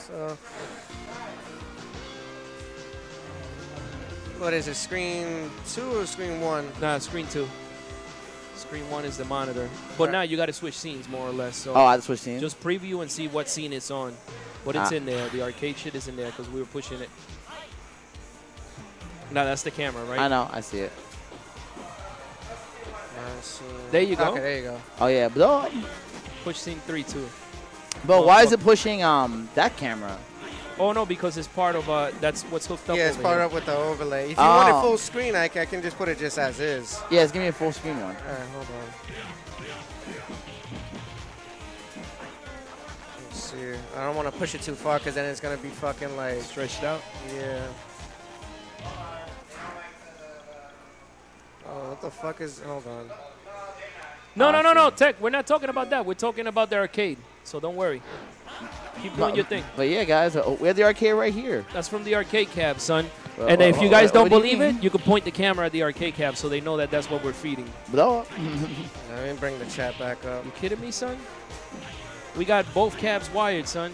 So, what is it? Screen 2 or screen 1? Nah, screen 2. Screen 1 is the monitor. But now you got to switch scenes more or less. So I have to switch scenes? Just preview and see what scene it's on. But it's in there. The arcade shit is in there because we were pushing it. No, that's the camera, right? I know. I see it. There you go. Okay, there you go. Oh, yeah. But, push scene 3, too. But why is it pushing that camera? Oh, no, because it's part of, that's what's hooked up. Yeah, it's part up with the overlay. If you want it full screen, I can just put it just as is. Yeah, give me a full screen one. All right, hold on. Let's see. I don't want to push it too far because then it's going to be fucking like stretched out. Yeah. Oh, what the fuck is, hold on. No, Tech, we're not talking about that. We're talking about the arcade, so don't worry. Keep doing your thing. But yeah, guys, we have the arcade right here. That's from the arcade cab, son. And if you guys don't believe it, you can point the camera at the arcade cab so they know that that's what we're feeding. Let me bring the chat back up. You kidding me, son? We got both cabs wired, son.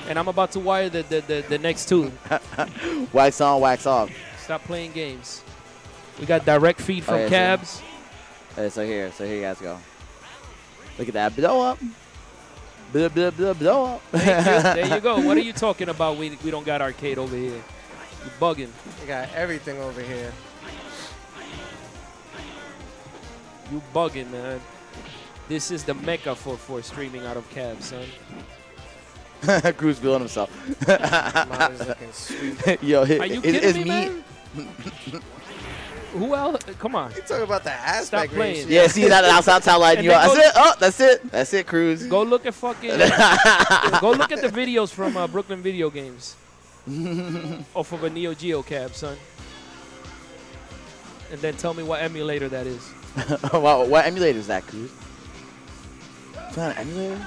And I'm about to wire the next two. Wax on, wax off. Stop playing games. We got direct feed from cabs. So here you guys go. Look at that. Blow up. Blow up. There you go. What are you talking about? We don't got arcade over here. You bugging. We got everything over here. You bugging, man. This is the mecca for streaming out of cabs, son. Cruz feeling himself. Mine is looking sweet. Yo, are you kidding me, man? Who else? Come on. You talking about the aspect ratio. Yeah, see that outside line. You that's it. Oh, that's it. That's it, Cruz. Go look at fucking. Go look at the videos from Brooklyn Video Games. Off of a Neo Geo cab, son. And then tell me what emulator that is. Wow, what emulator is that, Cruz? Is that an emulator?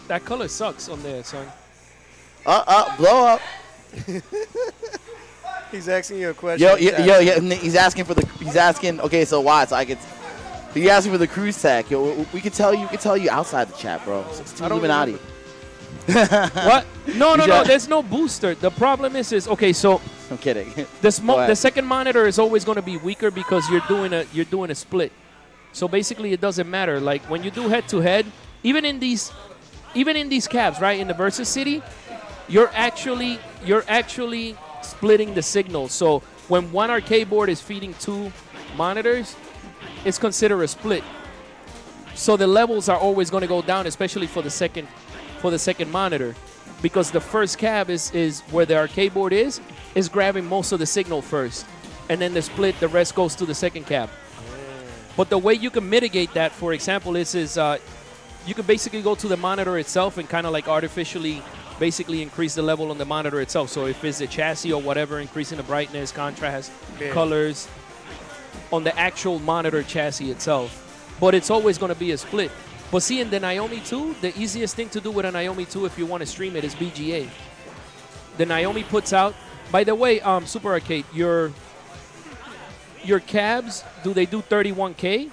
That color sucks on there, son. Blow up. He's asking you a question. Yo, he's asking for the. He's asking. Okay, so why? So I could. He asking for the cruise tech. Yo, we could tell you. We could tell you outside the chat, bro. It's too Illuminati. What? No. There's no booster. The problem is okay. So I'm kidding. The second monitor is always going to be weaker because you're doing a split. So basically, it doesn't matter. Like when you do head to head, even in these cabs, right, in the Versus City, you're actually splitting the signal. So when one arcade board is feeding two monitors, it's considered a split. So the levels are always going to go down, especially for the second monitor, because the first cab is where the arcade board is grabbing most of the signal first, and then the rest goes to the second cab. But the way you can mitigate that, for example, is you can basically go to the monitor itself and kind of like artificially basically increase the level on the monitor itself. So if it's a chassis or whatever, increasing the brightness, contrast, colors on the actual monitor chassis itself. But it's always going to be a split. But see, in the Naomi 2, the easiest thing to do with a Naomi 2 if you want to stream it is BGA. The Naomi puts out, by the way, Super Arcade, your cabs, do they do 31K?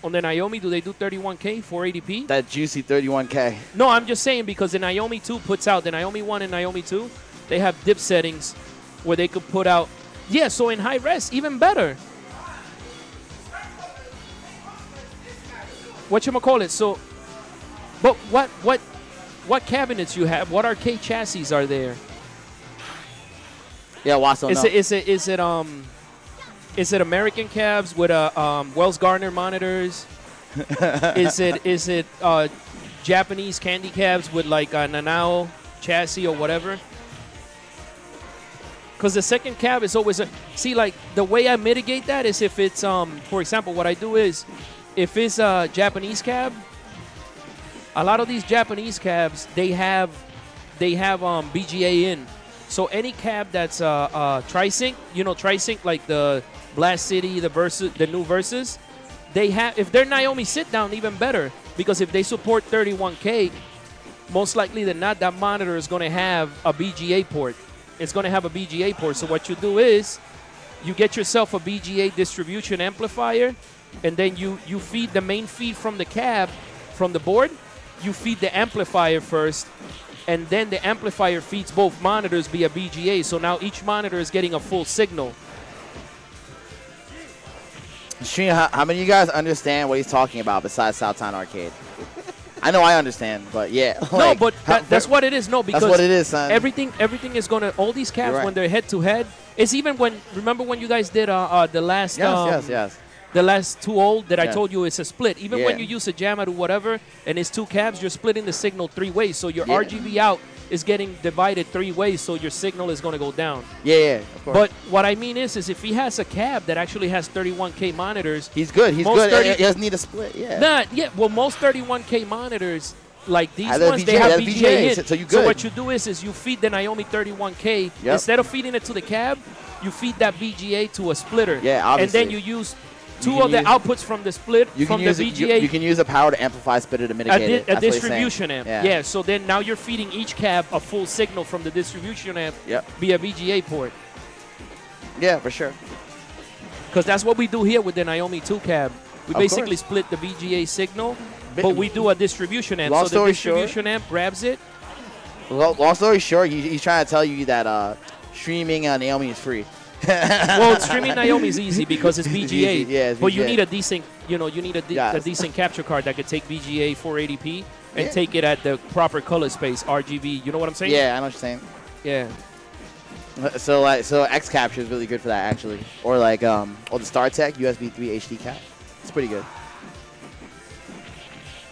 On the Naomi, do they do 31K, 480p? That juicy 31K. No, I'm just saying because the Naomi 2 puts out, the Naomi 1 and Naomi 2, they have dip settings where they could put out, yeah, so in high res, even better. Whatchamacallit, so, but what cabinets you have? What arcade chassis are there? Yeah, Wasso, Is it American cabs with Wells Gardner monitors? is it Japanese candy cabs with like a Nanao chassis or whatever? Because the second cab is always see, like the way I mitigate that is if it's for example, what I do is if it's a Japanese cab, a lot of these Japanese cabs they have BGA in. So any cab that's tri-sync, tri-sync like the Blast City, the new Versus, they have, if they're Naomi sit down, even better, because if they support 31K, most likely than not, that monitor is going to have a BGA port. It's going to have a BGA port. So what you do is you get yourself a BGA distribution amplifier, and then you feed the main feed from the cab, from the board, you feed the amplifier first, and then the amplifier feeds both monitors via BGA. So now each monitor is getting a full signal. Stream, how many of you guys understand what he's talking about besides Southtown Arcade? I know I understand, but yeah. No, but that's what it is. No, because that's what it is, son. Everything is gonna. All these cabs when they're head to head. It's even when. Remember when you guys did the last. Yes. The last 2 old that I told you it's a split. Even when you use a jammer or whatever, and it's 2 cabs, you're splitting the signal 3 ways. So your RGB out is getting divided 3 ways, so your signal is going to go down. Yeah, of course. But what I mean is if he has a cab that actually has 31K monitors, he's good. He's good. He doesn't need a split. Yeah. Well, most 31K monitors, like these ones, VGA, they have VGA in. So you good. So what you do is you feed the Naomi 31K. Instead of feeding it to the cab, you feed that VGA to a splitter. Yeah, obviously. And then you use 2 of the outputs from the split, from the VGA. You can use the power to amplify, splitter to mitigate it. A distribution amp. Yeah, so then now you're feeding each cab a full signal from the distribution amp via VGA port. Yeah, for sure. Because that's what we do here with the Naomi 2 cab. We basically split the VGA signal, but we do a distribution amp. So the distribution amp grabs it. Long story short, he's trying to tell you that streaming Naomi is free. Well, streaming Naomi is easy because it's VGA. It's but VGA. you need a decent, you need a decent capture card that could take VGA 480p and take it at the proper color space, RGB. You know what I'm saying? Yeah, I know what you're saying. Yeah. So X capture is really good for that actually, or like the StarTech USB 3 HD cap. It's pretty good.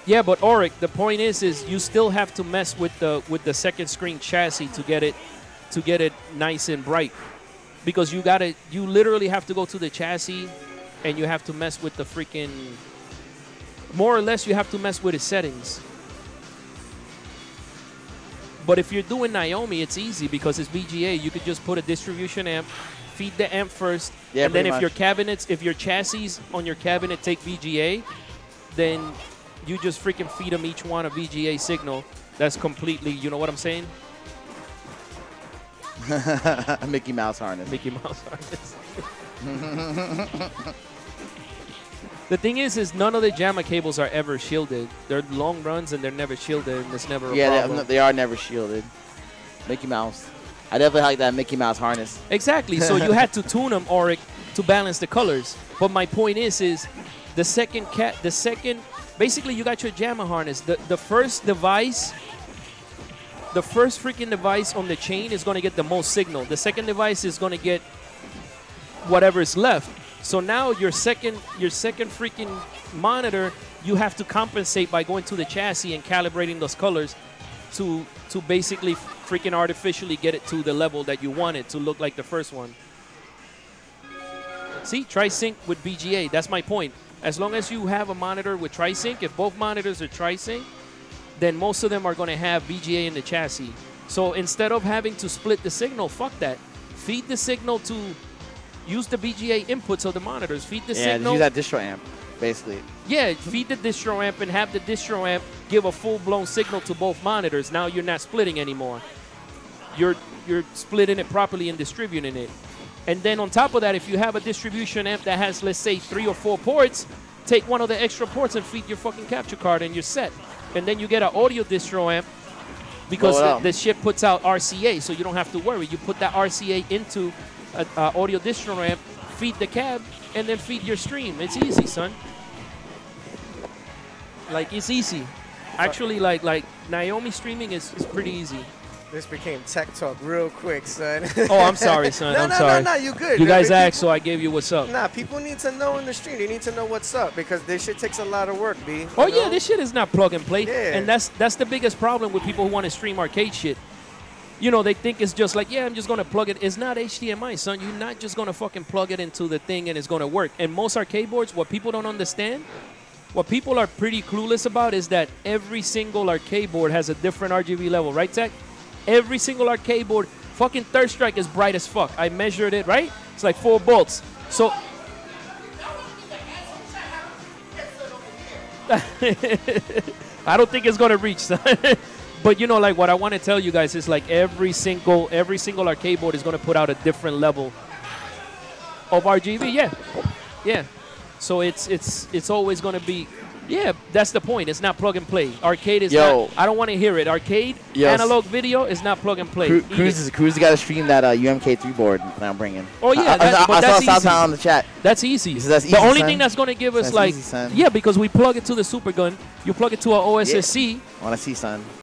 Yeah, but Auric, the point is you still have to mess with the second screen chassis to get it nice and bright. Because you literally have to go to the chassis and you have to mess with the freaking, more or less you have to mess with its settings. But if you're doing Naomi, it's easy because it's VGA. You could just put a distribution amp, feed the amp first, and then if your chassis on your cabinet take VGA, then you just freaking feed them each one a VGA signal. That's completely, you know what I'm saying? Mickey Mouse harness. Mickey Mouse harness. The thing is none of the JAMA cables are ever shielded. They're long runs and they're never shielded, and it's never a problem. They are never shielded. Mickey Mouse. I definitely like that Mickey Mouse harness. Exactly. So you had to tune them, Auric, to balance the colors. But my point is the second basically you got your JAMA harness. The first device. The first freaking device on the chain is going to get the most signal. The second device is going to get whatever is left. So now your second freaking monitor, you have to compensate by going to the chassis and calibrating those colors to basically freaking artificially get it to the level that you want it to look like the first one. See, tri-sync with BGA. That's my point. As long as you have a monitor with tri-sync, if both monitors are tri-sync, then most of them are going to have VGA in the chassis. So instead of having to split the signal, fuck that. Feed the signal to use the VGA inputs of the monitors. Feed the signal. Use that distro amp, basically. Yeah, feed the distro amp and have the distro amp give a full-blown signal to both monitors. Now you're not splitting anymore. You're splitting it properly and distributing it. And then on top of that, if you have a distribution amp that has, let's say, 3 or 4 ports, take one of the extra ports and feed your fucking capture card and you're set. And then you get an audio distro amp because the shit puts out RCA, so you don't have to worry. You put that RCA into an audio distro amp, feed the cab, and then feed your stream. It's easy, son. Like, it's easy. Actually, like Naomi streaming is pretty easy. This became tech talk real quick, son. Oh, I'm sorry, son. I'm sorry. No, you good. You guys asked, so I gave you what's up. Nah, people need to know in the stream. They need to know what's up because this shit takes a lot of work, B. Oh, yeah, this shit is not plug and play. Yeah. And that's the biggest problem with people who want to stream arcade shit. You know, they think it's just like, yeah, I'm just going to plug it. It's not HDMI, son. You're not just going to fucking plug it into the thing and it's going to work. And most arcade boards, what people don't understand, what people are pretty clueless about is that every single arcade board has a different RGB level, right, Tech? Every single arcade board, fucking Third Strike is bright as fuck. I measured it, right? It's like 4 volts. So I don't think it's gonna reach, son. But you know, like what I want to tell you guys is like every single arcade board is gonna put out a different level of RGB. Yeah. So it's always gonna be Yeah, that's the point. It's not plug and play. Arcade is Yo. not. I don't want to hear it. Arcade, Yes. analog video is not plug and play. Cruz got to stream that UMK3 board that I'm bringing. Oh, yeah. I saw that's easy. on the chat. That's easy. That's easy, the only son. thing that's going to give us, That's like, easy, son. yeah, because we plug it to the super gun. You plug it to our OSSC. I want to see, son.